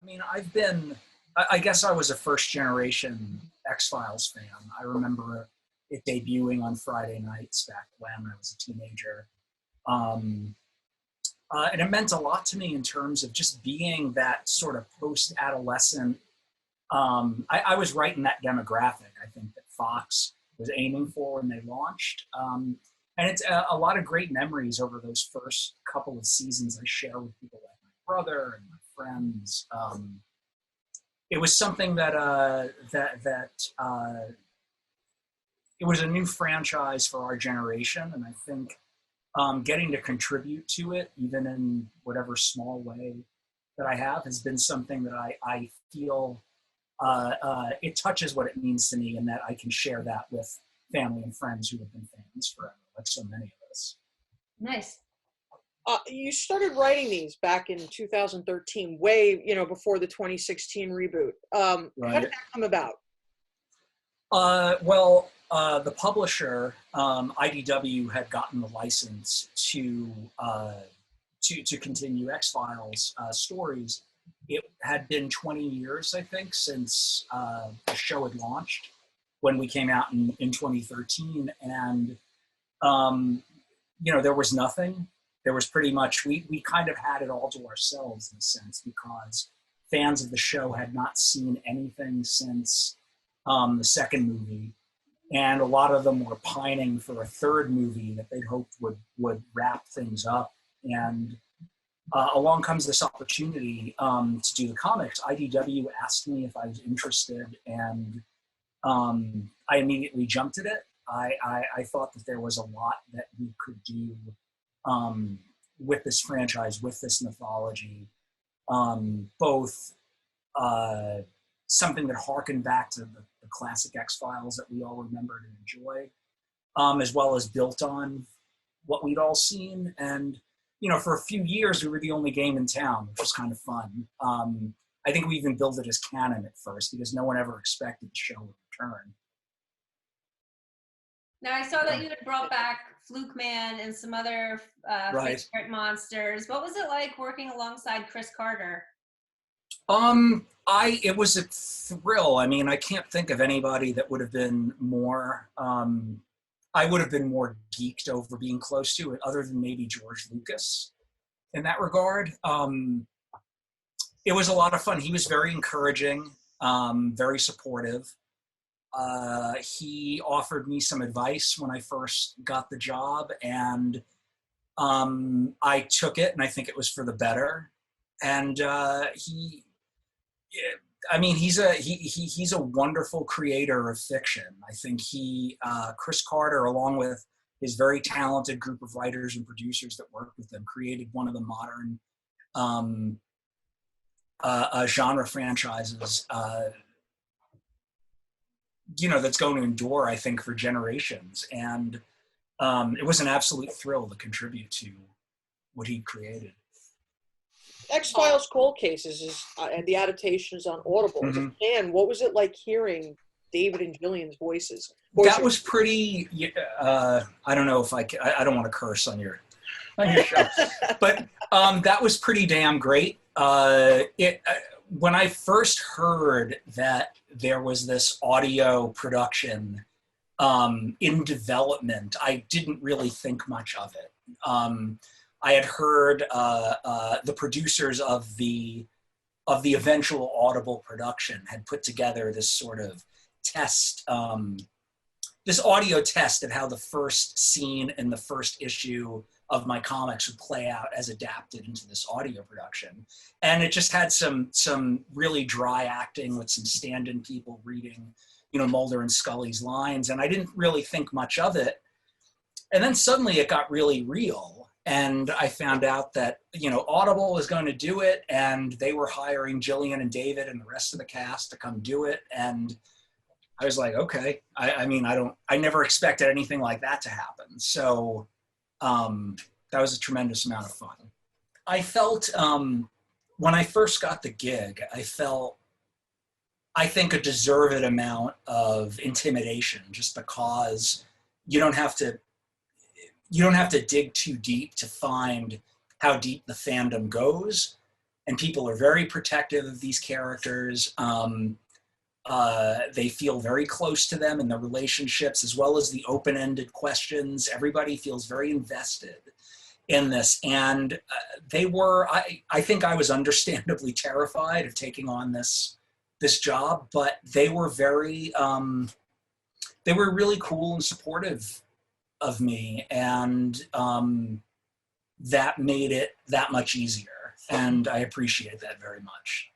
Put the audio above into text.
mean, I guess I was a first generation X-Files fan. I remember it debuting on Friday nights back when I was a teenager. And it meant a lot to me in terms of just being that sort of post-adolescent. I was right in that demographic, I think, that Fox was aiming for when they launched. And it's a lot of great memories over those first couple of seasons I share with people like my brother and my friends. It was something that it was a new franchise for our generation, and I think getting to contribute to it, even in whatever small way that I have, has been something that I feel it touches what it means to me, and that I can share that with family and friends who have been fans forever, like so many of us. Nice. You started writing these back in 2013, way before the 2016 reboot. Right. How did that come about? The publisher, IDW, had gotten the license to continue X-Files stories. It had been 20 years, I think, since the show had launched when we came out in 2013, and there was nothing. There was pretty much, we kind of had it all to ourselves in a sense, because fans of the show had not seen anything since the second movie. And a lot of them were pining for a third movie that they'd hoped would wrap things up. And along comes this opportunity to do the comics. IDW asked me if I was interested, and I immediately jumped at it. I thought that there was a lot that we could do with this franchise, with this mythology, both something that harkened back to the classic X-Files that we all remembered and enjoy, as well as built on what we'd all seen. And, for a few years, we were the only game in town, which was kind of fun. I think we even built it as canon at first, because no one ever expected the show would return. Now, I saw that you had brought back Fluke Man and some other Right. favorite monsters. What was it like working alongside Chris Carter? It was a thrill. I mean, I can't think of anybody that would have been more, I would have been more geeked over being close to it, other than maybe George Lucas in that regard. It was a lot of fun. He was very encouraging, very supportive. He offered me some advice when I first got the job, and I took it, and I think it was for the better. And he's a wonderful creator of fiction. I think Chris Carter, along with his very talented group of writers and producers that worked with him, created one of the modern genre franchises, that's going to endure, I think, for generations. And it was an absolute thrill to contribute to what he created. X-Files Cold Cases and the adaptations on Audible. Mm-hmm. And what was it like hearing David and Gillian's voices? That was pretty. I don't know if I don't want to curse on your show, but that was pretty damn great. When I first heard that there was this audio production in development, I didn't really think much of it. I had heard the producers of the eventual Audible production had put together this sort of test, this audio test of how the first scene in the first issue of my comics would play out as adapted into this audio production. And it just had some really dry acting with some stand-in people reading, Mulder and Scully's lines. And I didn't really think much of it. And then suddenly it got really real. And I found out that, Audible was going to do it, and they were hiring Gillian and David and the rest of the cast to come do it. And I was like, okay. I never expected anything like that to happen. So that was a tremendous amount of fun. I felt, when I first got the gig, I think, a deserved amount of intimidation, just because you don't have to dig too deep to find how deep the fandom goes. and people are very protective of these characters. They feel very close to them in the relationships, as well as the open-ended questions. Everybody feels very invested in this. And I think I was understandably terrified of taking on this job, but they were really cool and supportive of me. And that made it that much easier. And I appreciate that very much.